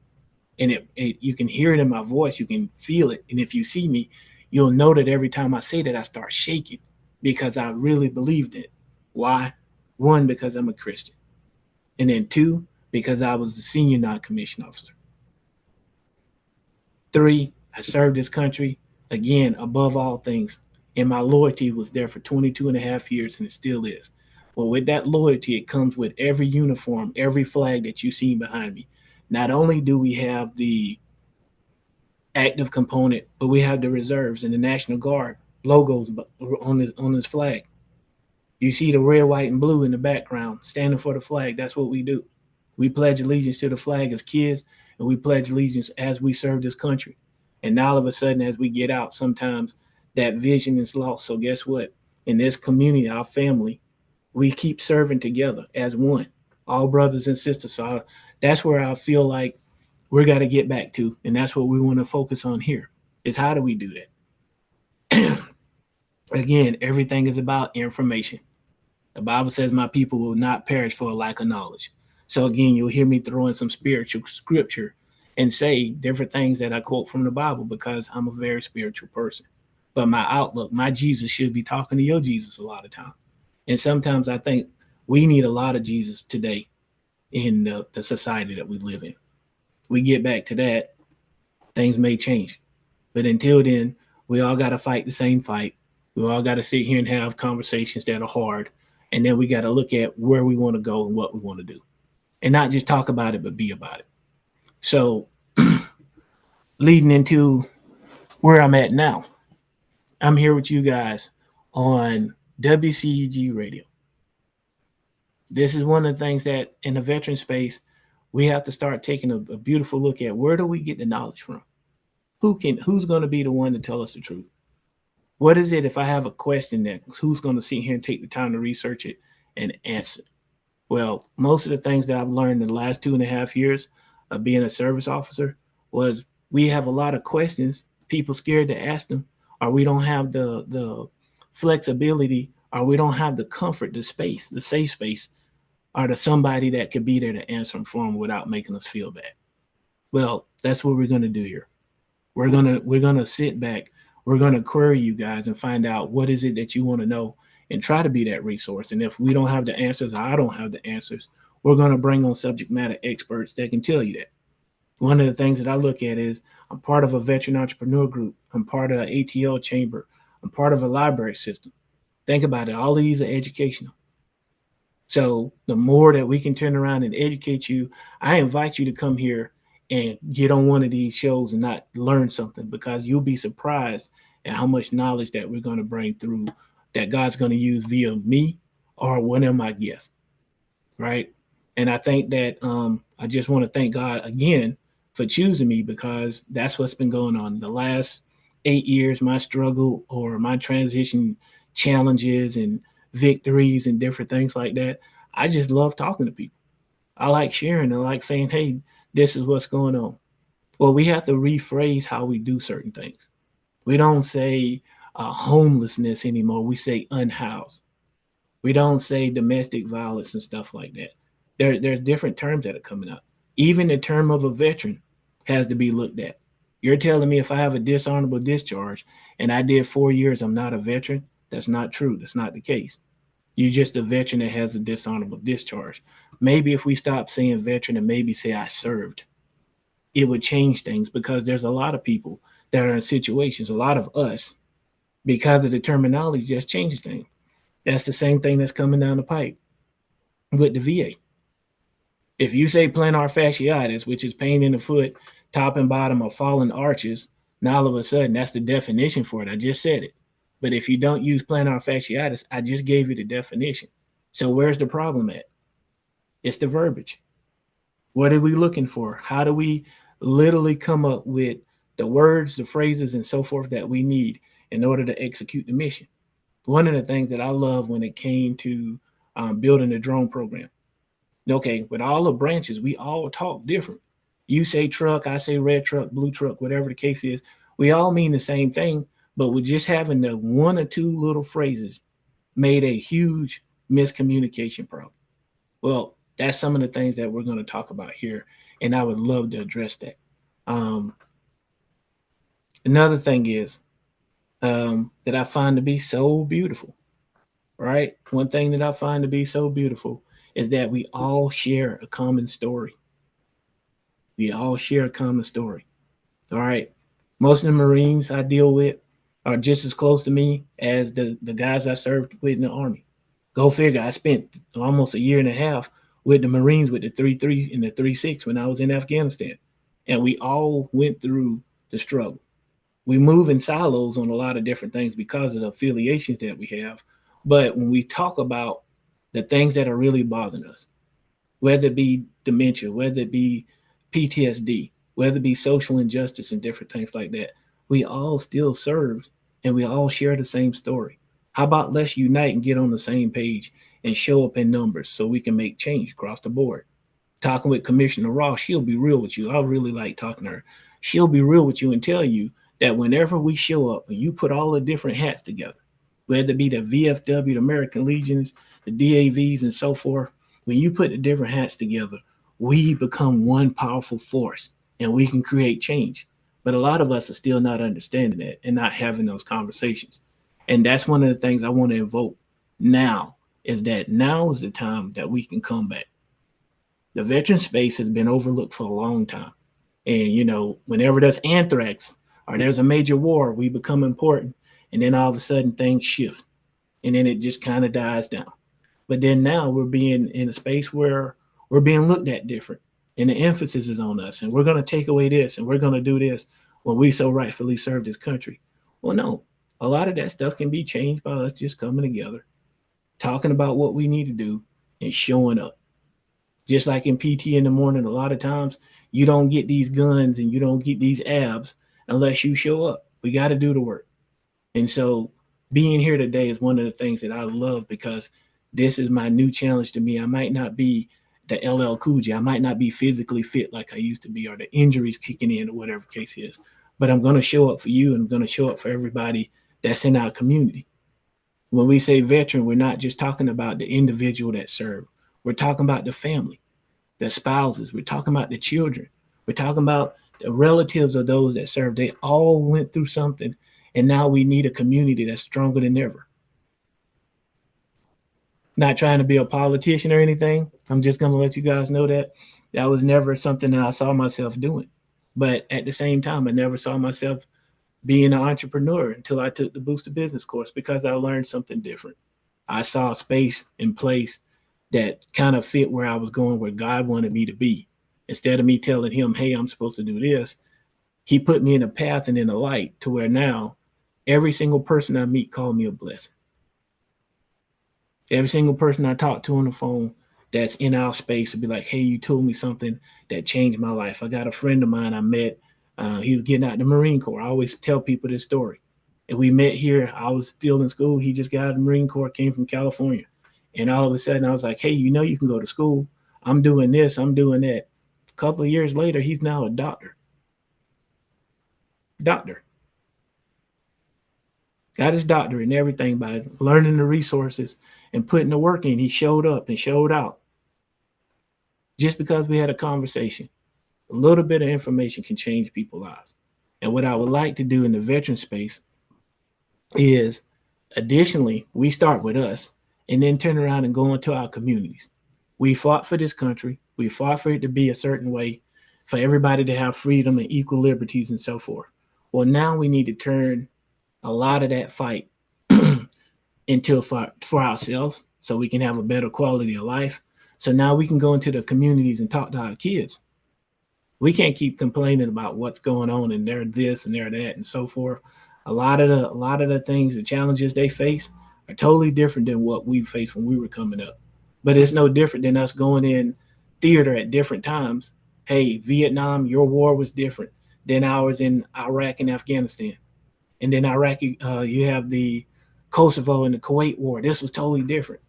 And you can hear it in my voice. You can feel it. And if you see me, you'll know that every time I say that, I start shaking because I really believed it. Why? One, because I'm a Christian. And then two, because I was the senior non-commissioned officer. 3, I served this country, again, above all things. And my loyalty was there for 22 and a half years, and it still is. Well, with that loyalty, it comes with every uniform, every flag that you see behind me. Not only do we have the active component, but we have the reserves and the National Guard logos on this flag. You see the red, white, and blue in the background standing for the flag. That's what we do. We pledge allegiance to the flag as kids, and we pledge allegiance as we serve this country. And now all of a sudden, as we get out, sometimes that vision is lost. So guess what? In this community, our family, we keep serving together as one, all brothers and sisters. So that's where I feel like we're got to get back to, and that's what we want to focus on here, is how do we do that? Again, everything is about information. The Bible says, my people will not perish for a lack of knowledge. So again, you'll hear me throw in some spiritual scripture and say different things that I quote from the Bible because I'm a very spiritual person. But my outlook, my Jesus should be talking to your Jesus a lot of time. And sometimes I think we need a lot of Jesus today in the society that we live in. We get back to that, things may change. But until then, we all got to fight the same fight. We all got to sit here and have conversations that are hard. And then we got to look at where we want to go and what we want to do. And not just talk about it, but be about it. So, leading into where I'm at now, I'm here with you guys on WCEG Radio. This is one of the things that in the veteran space, we have to start taking a beautiful look at where do we get the knowledge from? Who's going to be the one to tell us the truth? What is it if I have a question that who's going to sit here and take the time to research it and answer? Well, most of the things that I've learned in the last 2.5 years of being a service officer was we have a lot of questions, people scared to ask them, or we don't have the flexibility, or we don't have the comfort, the space, the safe space, or the somebody that could be there to answer them for them without making us feel bad. Well, that's what we're going to do here. We're gonna sit back. We're gonna query you guys and find out what is it that you want to know and try to be that resource. And if we don't have the answers, or I don't have the answers, we're gonna bring on subject matter experts that can tell you that. One of the things that I look at is I'm part of a veteran entrepreneur group. I'm part of an ATL chamber. I'm part of a library system. Think about it. All of these are educational. So the more that we can turn around and educate you, I invite you to come here and get on one of these shows and not learn something because you'll be surprised at how much knowledge that we're going to bring through that God's going to use via me or one of my guests. Right. And I think that I just want to thank God again for choosing me because that's what's been going on. The last 8 years, my struggle or my transition challenges and victories and different things like that. I just love talking to people. I like sharing. I like saying, hey, this is what's going on. Well, we have to rephrase how we do certain things. We don't say homelessness anymore. We say unhoused. We don't say domestic violence and stuff like that. There's different terms that are coming up. Even the term of a veteran has to be looked at. You're telling me if I have a dishonorable discharge and I did 4 years, I'm not a veteran? That's not true. That's not the case. You're just a veteran that has a dishonorable discharge. Maybe if we stop saying veteran and maybe say I served, it would change things because there's a lot of people that are in situations, a lot of us, because of the terminology just changes things. That's the same thing that's coming down the pipe with the VA. If you say plantar fasciitis, which is pain in the foot, top and bottom of fallen arches, now all of a sudden that's the definition for it. I just said it. But if you don't use plantar fasciitis, I just gave you the definition. So where's the problem at? It's the verbiage. What are we looking for? How do we literally come up with the words, the phrases, and so forth that we need in order to execute the mission? One of the things that I love when it came to building the drone program. Okay, with all the branches, we all talk different. You say truck, I say red truck, blue truck, whatever the case is. We all mean the same thing, but with just having the one or two little phrases made a huge miscommunication problem. Well, that's some of the things that we're going to talk about here, and I would love to address that. Um, Another thing is that I find to be so beautiful, right? One thing that I find to be so beautiful is that we all share a common story. We all share a common story. All right. Most of the Marines I deal with are just as close to me as the guys I served with in the Army. Go figure. I spent almost a year and a half with the Marines with the 3-3 and the 3-6 when I was in Afghanistan. And we all went through the struggle. We move in silos on a lot of different things because of the affiliations that we have. But when we talk about the things that are really bothering us, whether it be dementia, whether it be PTSD, whether it be social injustice and different things like that, we all still serve and we all share the same story. How about let's unite and get on the same page and show up in numbers so we can make change across the board? Talking with Commissioner Ross, she'll be real with you. I really like talking to her. She'll be real with you and tell you that whenever we show up and you put all the different hats together, whether it be the VFW, the American Legions, the DAVs, and so forth. When you put the different hats together, we become one powerful force and we can create change. But a lot of us are still not understanding that and not having those conversations. And that's one of the things I want to invoke now is that now is the time that we can come back. The veteran space has been overlooked for a long time. And, whenever there's anthrax or there's a major war, we become important. And then all of a sudden things shift and then it just kind of dies down. But then now we're being in a space where we're being looked at different and the emphasis is on us and we're going to take away this and we're going to do this when we so rightfully serve this country. Well, no, a lot of that stuff can be changed by us just coming together, talking about what we need to do and showing up. Just like in PT in the morning, a lot of times you don't get these guns and you don't get these abs unless you show up. We got to do the work. And so being here today is one of the things that I love because this is my new challenge to me. I might not be the LL Cool J. I might not be physically fit like I used to be or the injuries kicking in or whatever the case is. But I'm going to show up for you and I'm going to show up for everybody that's in our community. When we say veteran, we're not just talking about the individual that served. We're talking about the family, the spouses. We're talking about the children. We're talking about the relatives of those that served. They all went through something, and now we need a community that's stronger than ever. Not trying to be a politician or anything. I'm just going to let you guys know that that was never something that I saw myself doing. But at the same time, I never saw myself being an entrepreneur until I took the Boost to Business course because I learned something different. I saw a space and place that kind of fit where I was going, where God wanted me to be. Instead of me telling him, hey, I'm supposed to do this, he put me in a path and in a light to where now every single person I meet called me a blessing. Every single person I talk to on the phone that's in our space would be like, hey, you told me something that changed my life. I got a friend of mine I met. He was getting out of the Marine Corps. I always tell people this story. And we met here. I was still in school. He just got out of the Marine Corps, came from California. And all of a sudden I was like, hey, you can go to school. I'm doing this. I'm doing that. A couple of years later, he's now a doctor. Got his doctorate and everything by learning the resources and putting the work in. He showed up and showed out. Just because we had a conversation, a little bit of information can change people's lives. And what I would like to do in the veteran space is, additionally, we start with us and then turn around and go into our communities. We fought for this country. We fought for it to be a certain way, for everybody to have freedom and equal liberties and so forth. Well, now we need to turn a lot of that fight into for ourselves so we can have a better quality of life. So now we can go into the communities and talk to our kids. We can't keep complaining about what's going on and they're this and they're that and so forth. A lot of the things, the challenges they face are totally different than what we faced when we were coming up. But it's no different than us going in theater at different times. Hey, Vietnam, your war was different than ours in Iraq and Afghanistan. And then Iraq, you have the Kosovo and the Kuwait war. This was totally different.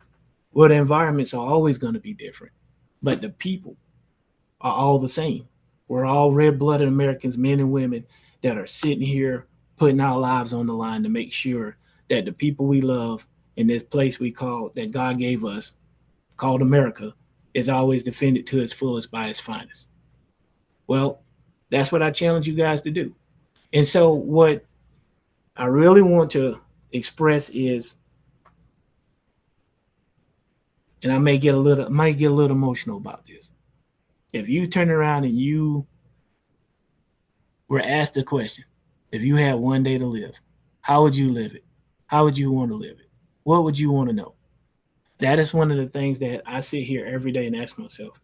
Well, the environments are always going to be different, but the people are all the same. We're all red-blooded Americans, men and women, that are sitting here putting our lives on the line to make sure that the people we love in this place that God gave us, called America, is always defended to its fullest by its finest. Well, that's what I challenge you guys to do. And so what I really want to express is, and I might get a little emotional about this. If you turn around and you were asked the question, if you had one day to live, how would you live it? How would you want to live it? What would you want to know? That is one of the things that I sit here every day and ask myself,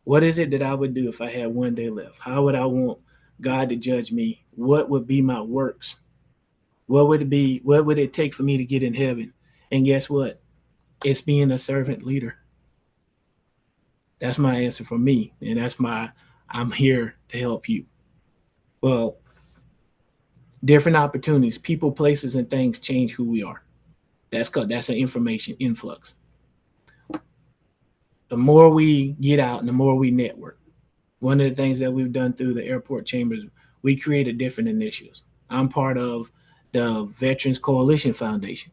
what is it that I would do if I had one day left? How would I want God to judge me? What would be my works? What would it be? What would it take for me to get in heaven? And guess what? It's being a servant leader. That's my answer for me. And I'm here to help you. Well, different opportunities, people, places, and things change who we are. That's an information influx. The more we get out and the more we network. One of the things that we've done through the airport chambers, we created different initiatives. I'm part of the Veterans Coalition Foundation.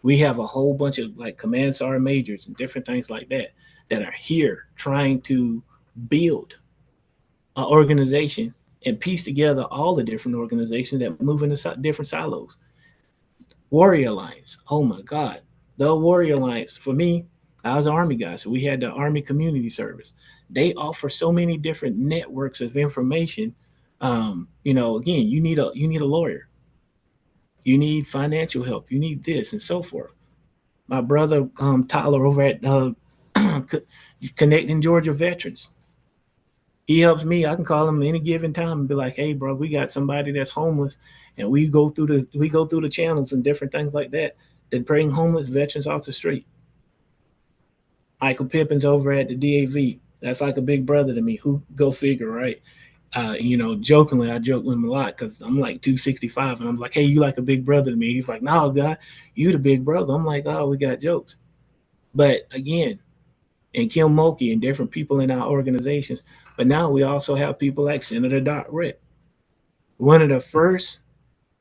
We have a whole bunch of like command sergeant majors and different things like that that are here trying to build an organization and piece together all the different organizations that move into different silos. Warrior Alliance. Oh my God. The Warrior Alliance. For me, I was an Army guy, so we had the Army Community Service. They offer so many different networks of information. Again, you need a lawyer, you need financial help, you need this and so forth. My brother Tyler over at Connecting Georgia Veterans, he helps me. I can call him any given time and be like, "Hey, bro, we got somebody that's homeless," and we go through the channels and different things like that that bring homeless veterans off the street. Michael Pippin's over at the DAV. That's like a big brother to me. Who go figure, right? Jokingly, I joke with him a lot because I'm like 265, and I'm like, "Hey, you like a big brother to me?" He's like, "No, God, you the big brother." I'm like, "Oh, we got jokes." But again, and Kim Mulkey and different people in our organizations. But now we also have people like Senator Doc Rett, one of the first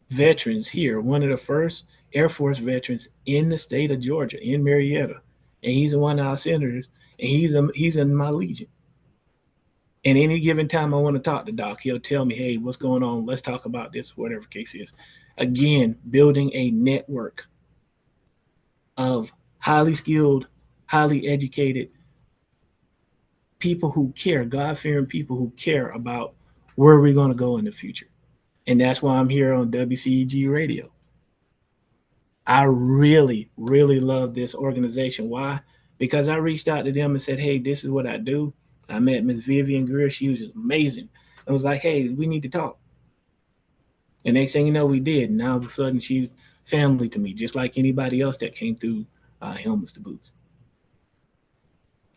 veterans here, one of the first Air Force veterans in the state of Georgia, in Marietta. And he's one of our senators, and he's in my legion. And any given time I want to talk to Doc, he'll tell me, "Hey, what's going on? Let's talk about this," whatever case is. Again, building a network of highly skilled, highly educated people who care, God fearing people who care about where we're going to go in the future. And that's why I'm here on WCEG Radio. I really, really love this organization. Why? Because I reached out to them and said, "Hey, this is what I do." I met Miss Vivian Greer. She was amazing. I was like, "Hey, we need to talk." And next thing you know, we did. And now all of a sudden, she's family to me, just like anybody else that came through Helmets to Boots.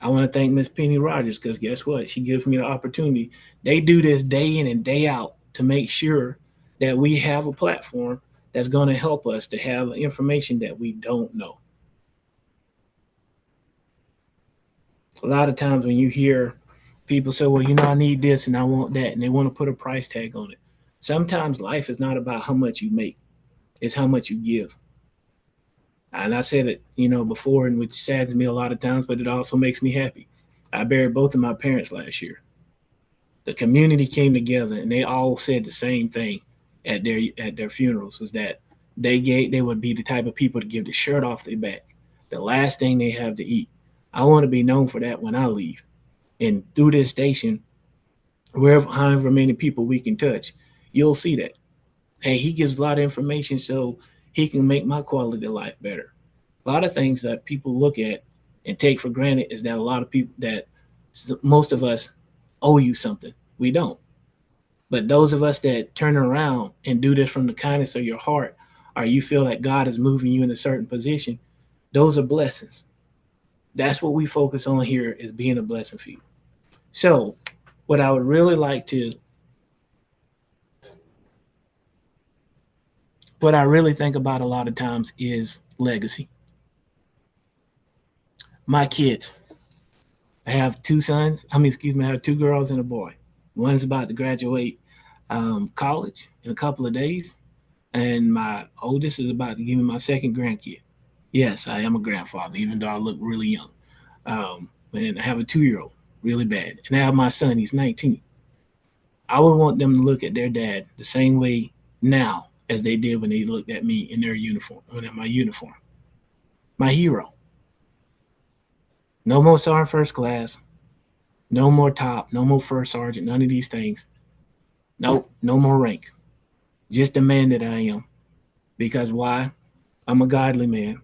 I want to thank Miss Penny Rogers because guess what? She gives me the opportunity. They do this day in and day out to make sure that we have a platform that's going to help us to have information that we don't know. A lot of times when you hear people say, "Well, I need this and I want that," and they want to put a price tag on it. Sometimes life is not about how much you make, it's how much you give. And I said it, before, and which saddens me a lot of times, but it also makes me happy. I buried both of my parents last year. The community came together and they all said the same thing at their funerals, was that they would be the type of people to give the shirt off their back, the last thing they have to eat. I want to be known for that when I leave. And through this station, wherever however many people we can touch, you'll see that. Hey, he gives a lot of information so he can make my quality of life better. A lot of things that people look at and take for granted is that a lot of people that most of us owe you something. We don't. But those of us that turn around and do this from the kindness of your heart, or you feel that God is moving you in a certain position, those are blessings. That's what we focus on here, is being a blessing for you. So, what I would really like to, what I really think about a lot of times is legacy. My kids, I have two sons. I have two girls and a boy. One's about to graduate college in a couple of days, and my oldest is about to give me my second grandkid. Yes, I am a grandfather, even though I look really young. And I have a 2-year old, really bad. And I have my son, he's 19. I would want them to look at their dad the same way now as they did when they looked at me in their uniform, when in my uniform. My hero. No more sergeant first class, no more top, no more first sergeant, none of these things. Nope, no more rank. Just the man that I am. Because why? I'm a godly man.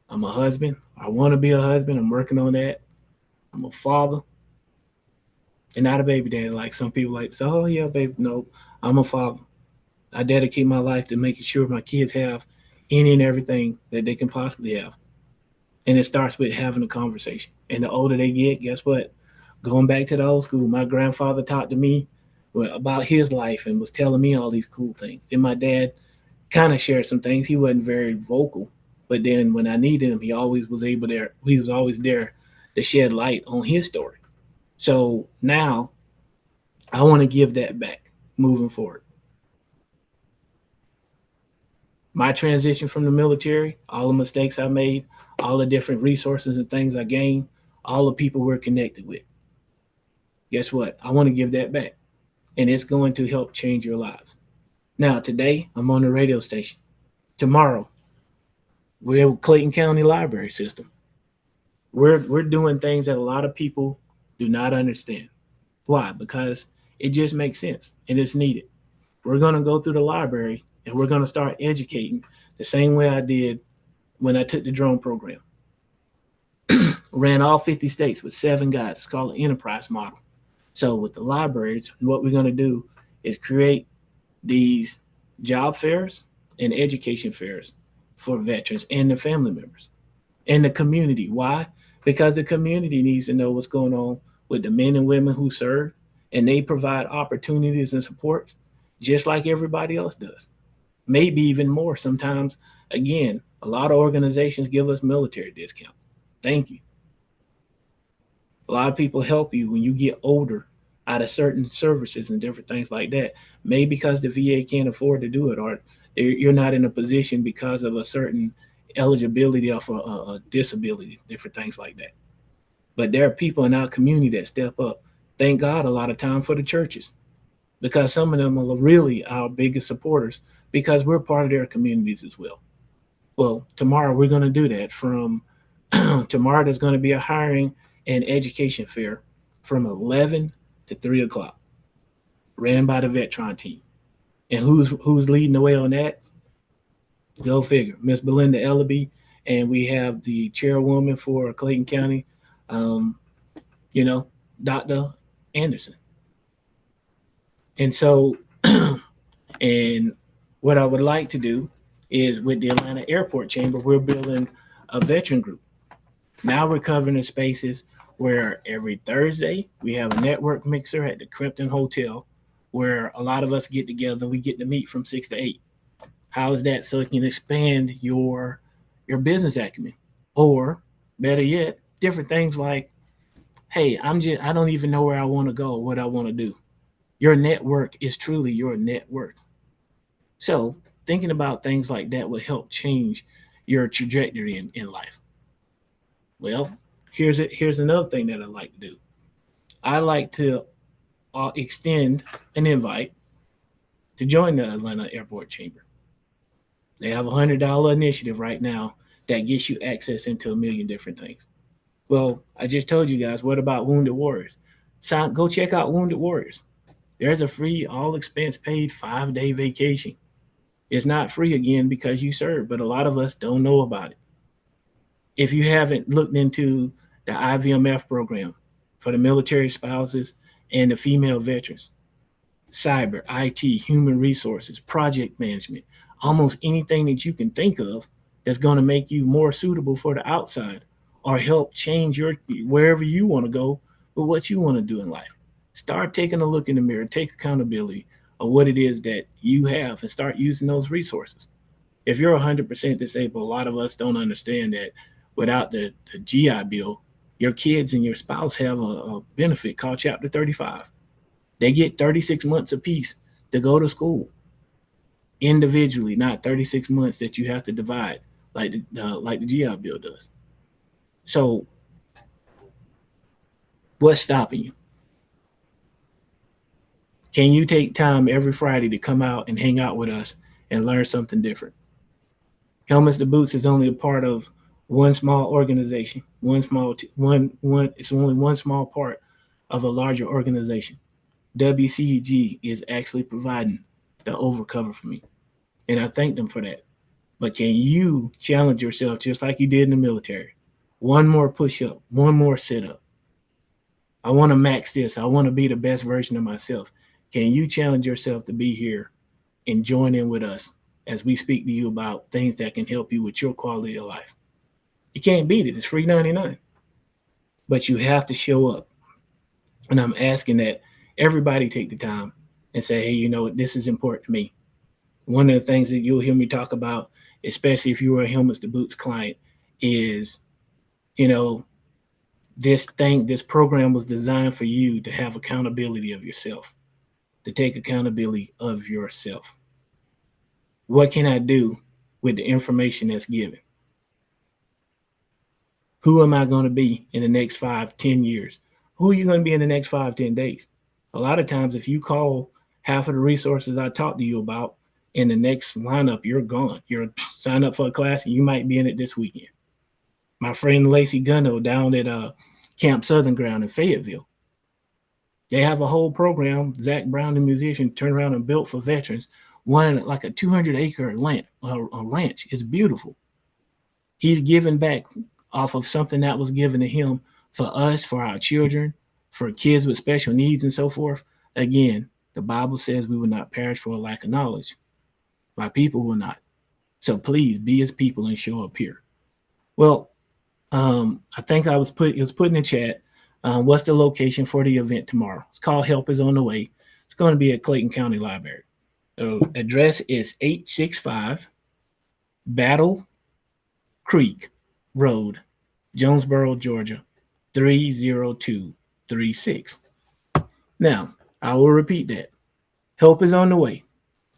I'm a husband. I want to be a husband. I'm working on that. I'm a father. And not a baby daddy like some people like to say, "Oh yeah, baby." No, I'm a father. I dedicate my life to making sure my kids have any and everything that they can possibly have. And it starts with having a conversation. And the older they get, guess what? Going back to the old school, my grandfather talked to me about his life and was telling me all these cool things. Then my dad kind of shared some things. He wasn't very vocal, but then when I needed him, he always was able there. He was always there to shed light on his story. So now I want to give that back moving forward. My transition from the military, all the mistakes I made, all the different resources and things I gained, all the people we're connected with. Guess what? I want to give that back. And it's going to help change your lives. Now, today, I'm on the radio station. Tomorrow, we're Clayton County Library System. We're doing things that a lot of people do not understand. Why? Because it just makes sense and it's needed. We're going to go through the library and we're going to start educating the same way I did when I took the drone program. Ran all 50 states with 7 guides. It's called an enterprise model. So with the libraries, what we're going to do is create these job fairs and education fairs for veterans and their family members and the community. Why? Because the community needs to know what's going on with the men and women who serve, and they provide opportunities and support just like everybody else does. Maybe even more sometimes. Again, a lot of organizations give us military discounts. Thank you. A lot of people help you when you get older out of certain services and different things like that. Maybe because the VA can't afford to do it, or you're not in a position because of a certain eligibility of a disability, different things like that. But there are people in our community that step up. Thank God a lot of time for the churches, because some of them are really our biggest supporters because we're part of their communities as well. Well, tomorrow we're going to do that. From tomorrow, there's going to be a hiring and education fair from 11 to 3 o'clock, ran by the Vetron team. And who's leading the way on that? Go figure. Miss Belinda Ellaby, and we have the chairwoman for Clayton County, um, you know, Dr. Anderson. And so, and what I would like to do is with the Atlanta Airport Chamber, we're building a veteran group. Now we're covering the spaces where every Thursday we have a network mixer at the Crimpton Hotel where a lot of us get together. We get to meet from 6 to 8. How is that? So it can expand your business acumen. Or better yet, different things like, hey, I don't even know where I want to go or what I want to do. Your network is truly your network. So thinking about things like that will help change your trajectory in life. Well, here's another thing that I like to do. I like to extend an invite to join the Atlanta Airport Chamber. They have $100 initiative right now that gets you access into a million different things. Well, I just told you guys, what about Wounded Warriors? Go check out Wounded Warriors. There's a free, all expense paid 5-day vacation. It's not free again because you serve, but a lot of us don't know about it. If you haven't looked into the IVMF program for the military spouses and the female veterans, cyber, IT, human resources, project management, almost anything that you can think of that's going to make you more suitable for the outside or help change your wherever you want to go with what you want to do in life. Start taking a look in the mirror, take accountability of what it is that you have and start using those resources. If you're 100% disabled, a lot of us don't understand that without the GI Bill, your kids and your spouse have a benefit called Chapter 35. They get 36 months apiece to go to school individually, not 36 months that you have to divide like the GI Bill does. So what's stopping you? Can you take time every Friday to come out and hang out with us and learn something different? Helmets to Boots is only a part of one small organization. It's only one small part of a larger organization. WCEG is actually providing the overcover for me, and I thank them for that. But can you challenge yourself just like you did in the military? One more push up, one more sit up. I want to max this. I want to be the best version of myself. Can you challenge yourself to be here and join in with us as we speak to you about things that can help you with your quality of life? You can't beat it. It's free 99. But you have to show up. And I'm asking that everybody take the time and say, hey, this is important to me. One of the things that you'll hear me talk about, especially if you were a Helmets to Boots client, is, this program was designed for you to have accountability of yourself, to take accountability of yourself. What can I do with the information that's given. Who am I going to be in the next 5-10 years? Who are you going to be in the next 5-10 days? A lot of times, if you call half of the resources I talked to you about in the next lineup, you're gone. You're signed up for a class and you might be in it this weekend. My friend Lacey Gunno down at Camp Southern Ground in Fayetteville, they have a whole program. Zach Brown, the musician, turned around and built for veterans. One like a 200-acre ranch. It's beautiful. He's giving back off of something that was given to him for us, for our children, for kids with special needs and so forth. Again, the Bible says we will not perish for a lack of knowledge. My people will not. So please be his people and show up here. Well, I think it was put in the chat. What's the location for the event tomorrow? It's called Help is on the Way. It's going to be at Clayton County Library. The address is 865 Battle Creek Road, Jonesboro, Georgia, 30236. Now, I will repeat that. Help is on the way.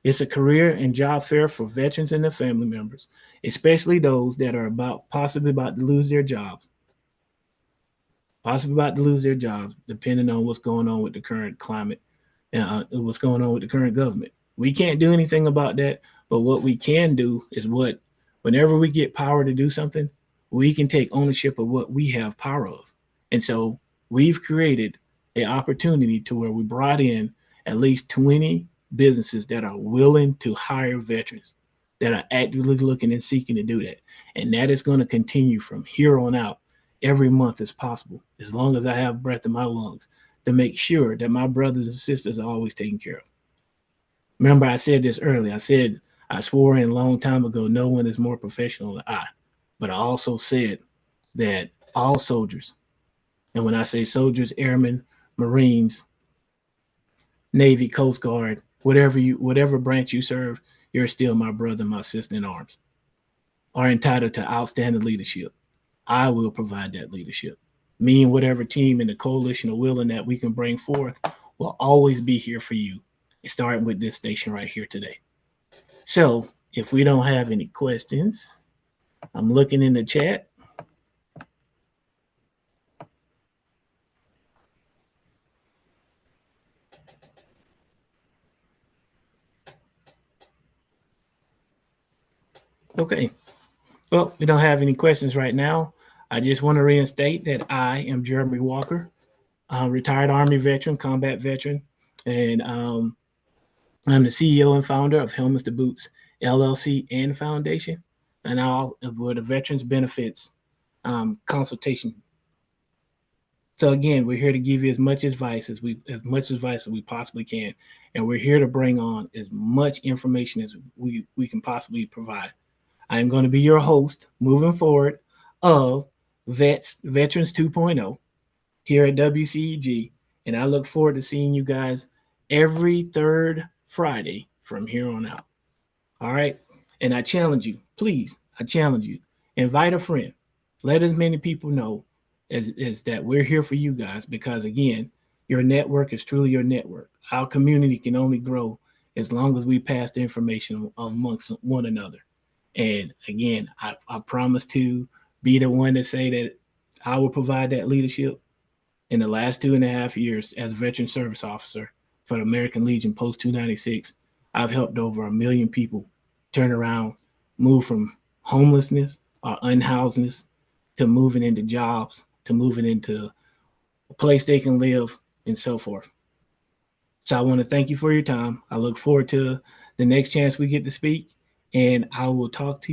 It's a career and job fair for veterans and their family members, especially those that are possibly about to lose their jobs. Depending on what's going on with the current climate and what's going on with the current government. We can't do anything about that, but what we can do is whenever we get power to do something, we can take ownership of what we have power of. And so we've created an opportunity to where we brought in at least 20 businesses that are willing to hire veterans, that are actively looking and seeking to do that. And that is going to continue from here on out every month as possible, as long as I have breath in my lungs, to make sure that my brothers and sisters are always taken care of. Remember, I said this earlier. I swore in a long time ago, no one is more professional than I. But I also said that all soldiers, and when I say soldiers, airmen, Marines, Navy, Coast Guard, whatever branch you serve, you're still my brother, my sister in arms, are entitled to outstanding leadership. I will provide that leadership. Me and whatever team in the coalition are willing that we can bring forth will always be here for you, starting with this station right here today. So if we don't have any questions, I'm looking in the chat. Okay. Well, we don't have any questions right now. I just want to reinstate that I am Jeremy Walker, retired Army veteran, combat veteran, and I'm the CEO and founder of Helmets to Boots LLC and Foundation, and all with the Veterans Benefits consultation. So again, we're here to give you as much advice as we possibly can, and we're here to bring on as much information as we can possibly provide. I'm going to be your host moving forward of Veterans 2.0 here at WCEG, and I look forward to seeing you guys every third Friday from here on out. All right. And I challenge you, please, invite a friend. Let as many people know as that we're here for you guys, because again, your network is truly your network. Our community can only grow as long as we pass the information amongst one another. And again, I promise to be the one to say that I will provide that leadership. In the last 2.5 years as a veteran service officer for the American Legion Post 296, I've helped over 1 million people turn around, move from homelessness or unhousedness to moving into jobs, to moving into a place they can live and so forth. So I want to thank you for your time. I look forward to the next chance we get to speak, and I will talk to you.